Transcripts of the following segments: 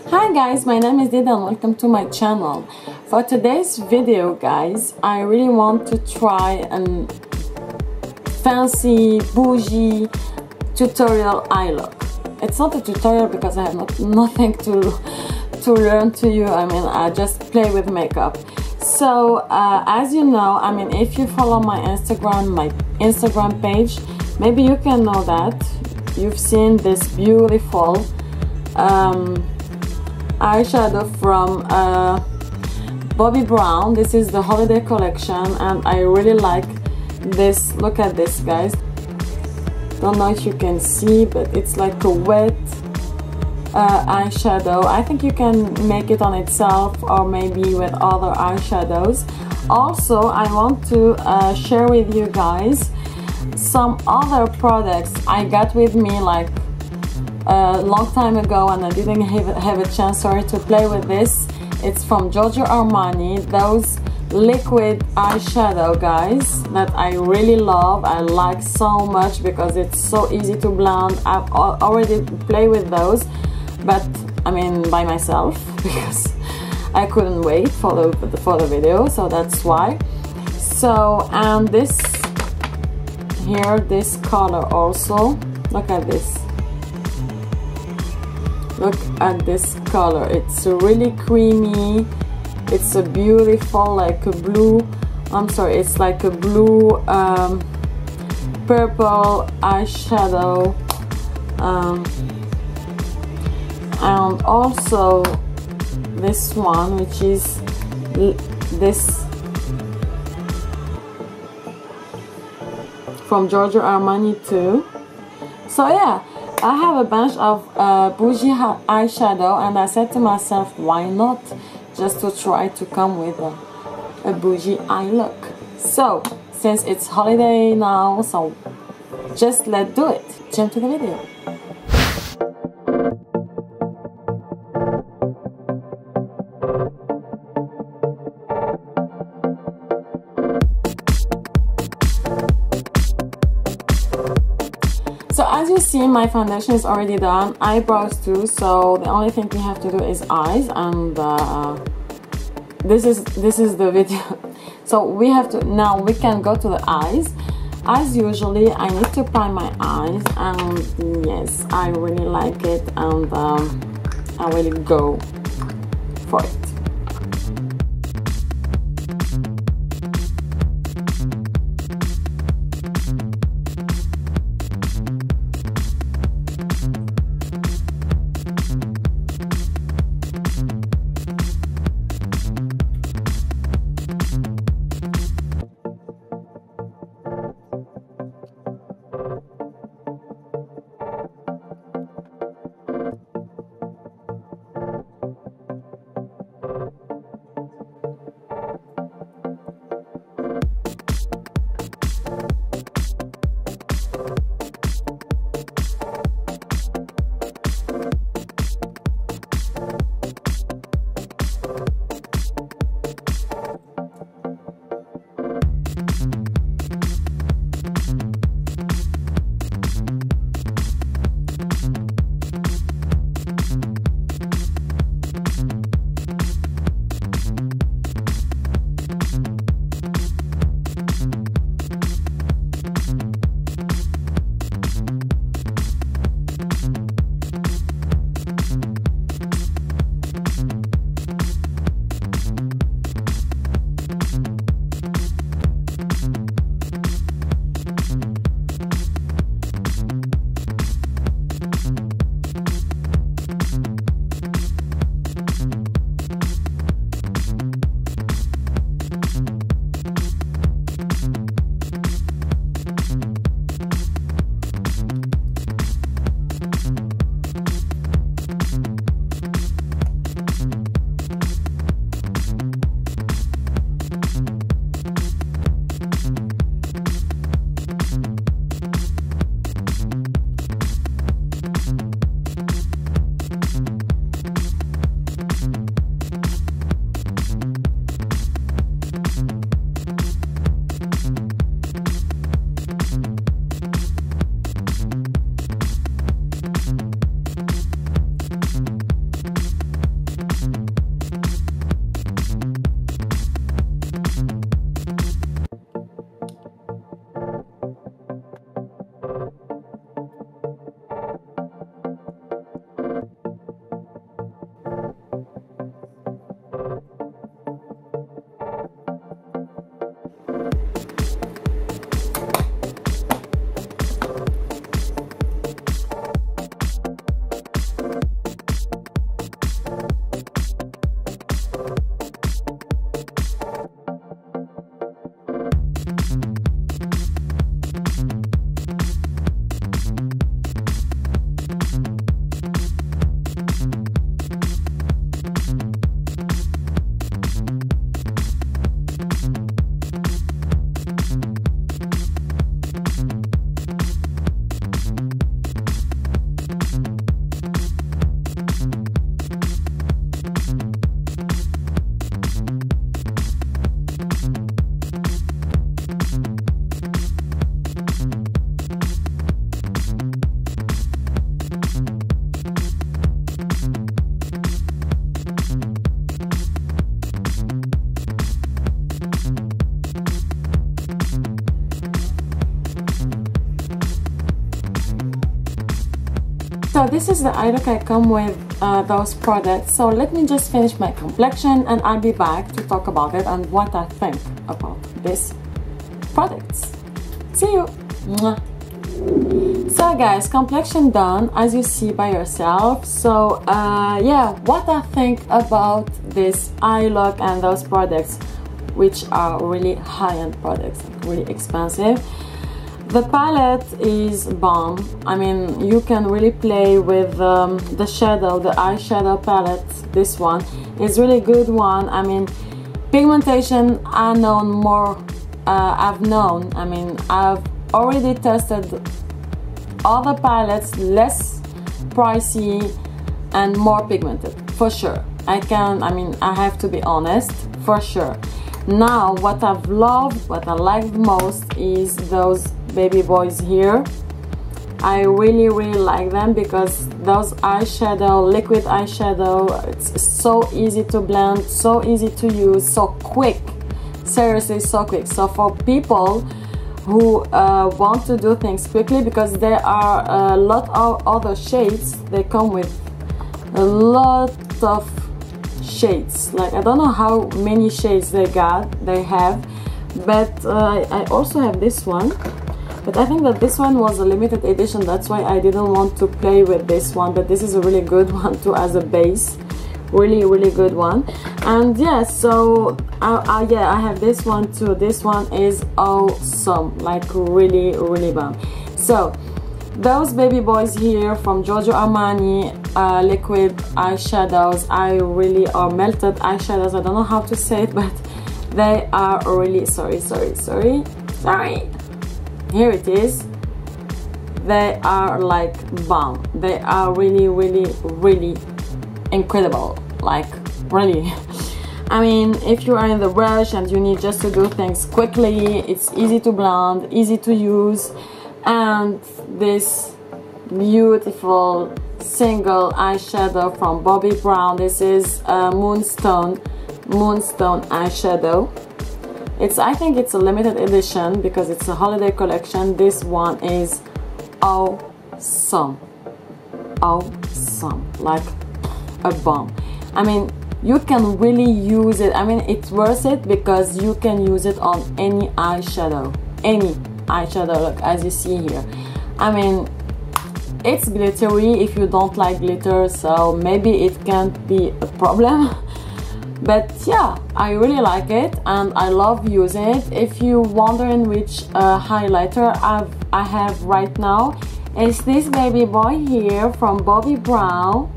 Hi guys, my name is Dida and welcome to my channel. For today's video guys, I really want to try a fancy bougie tutorial eye look. It's not a tutorial because I have nothing to learn to you. I mean, I just play with makeup. So as you know, I mean, if you follow my Instagram page, maybe you can know that you've seen this beautiful eyeshadow from Bobbi Brown. This is the holiday collection and I really like this. Look at this guys, don't know if you can see, but it's like a wet eyeshadow. I think you can make it on itself or maybe with other eyeshadows. Also, I want to share with you guys some other products I got with me like a long time ago and I didn't have a chance, sorry, to play with this. It's from Giorgio Armani, those liquid eyeshadow guys that I really love. I like so much because it's so easy to blend. I've already played with those, but I mean by myself because I couldn't wait for the video, so that's why. So and this here, this color also, look at this. Look at this color, it's really creamy. It's a beautiful, like a blue, it's like a blue purple eyeshadow, and also this one, which is this from Giorgio Armani too. So yeah, I have a bunch of bougie eyeshadow and I said to myself, why not just to try to come with a bougie eye look. So since it's holiday now, so just let's do it. Jump to the video. So as you see, my foundation is already done, eyebrows too, so the only thing we have to do is eyes, and this is the video. So we have to, now we can go to the eyes. As usually, I need to prime my eyes, and yes, I really like it, and I will go for it. this is the Eyelook I come with those products. So let me just finish my complexion and I'll be back to talk about it and what I think about these products. See you. Mwah. So guys, complexion done, as you see by yourself. So yeah, what I think about this Eyelook and those products, which are really high-end products, really expensive. The palette is bomb. I mean, you can really play with the shadow, the eyeshadow palette. This one is really good one. I mean, pigmentation I know more. I've known. I mean, I've already tested other palettes, less pricey and more pigmented, for sure. I have to be honest, for sure. Now, what I've loved, what I like the most is those baby boys here. I really like them because those eyeshadow, liquid eyeshadow, it's so easy to blend, so easy to use, so quick. Seriously, so quick. So for people who want to do things quickly, because there are a lot of other shades, they come with a lot of shades. Like, I don't know how many shades they have, but I also have this one, but I think that this one was a limited edition, that's why I didn't want to play with this one, but this is a really good one too as a base. Really good one. And yeah, so yeah, I have this one too. This one is awesome, like really bomb. So those baby boys here from Giorgio Armani, liquid eyeshadows, or melted eyeshadows, I don't know how to say it, but they are really, sorry, here it is. They are like bomb. They are really incredible, like really. I mean, if you are in the rush and you need just to do things quickly, it's easy to blend, easy to use. And this beautiful single eyeshadow from Bobbi Brown, this is Moonstone eyeshadow. I think it's a limited edition because it's a holiday collection. This one is awesome, like a bomb. I mean, you can really use it. I mean, it's worth it because you can use it on any eyeshadow, look, as you see here. I mean, it's glittery if you don't like glitter, so maybe it can't be a problem. But yeah, I really like it and I love using it. If you're wondering which highlighter I have right now, it's this baby boy here from Bobbi Brown.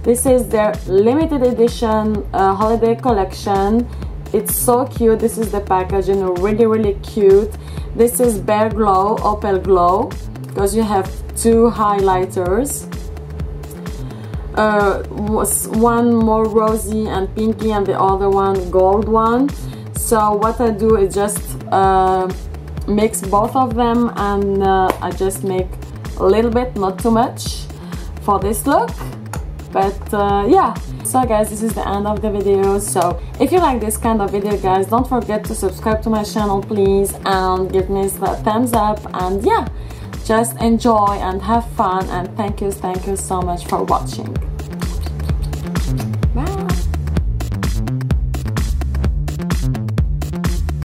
This is their limited edition holiday collection. It's so cute. This is the packaging, really cute. This is Bare Glow, Opal Glow, because you have two highlighters. One more rosy and pinky and the other one gold one. So what I do is just mix both of them, and I just make a little bit, not too much, for this look. But yeah, so guys, this is the end of the video. So if you like this kind of video, guys, don't forget to subscribe to my channel, please, and give me the thumbs up. And yeah, just enjoy and have fun, and thank you so much for watching.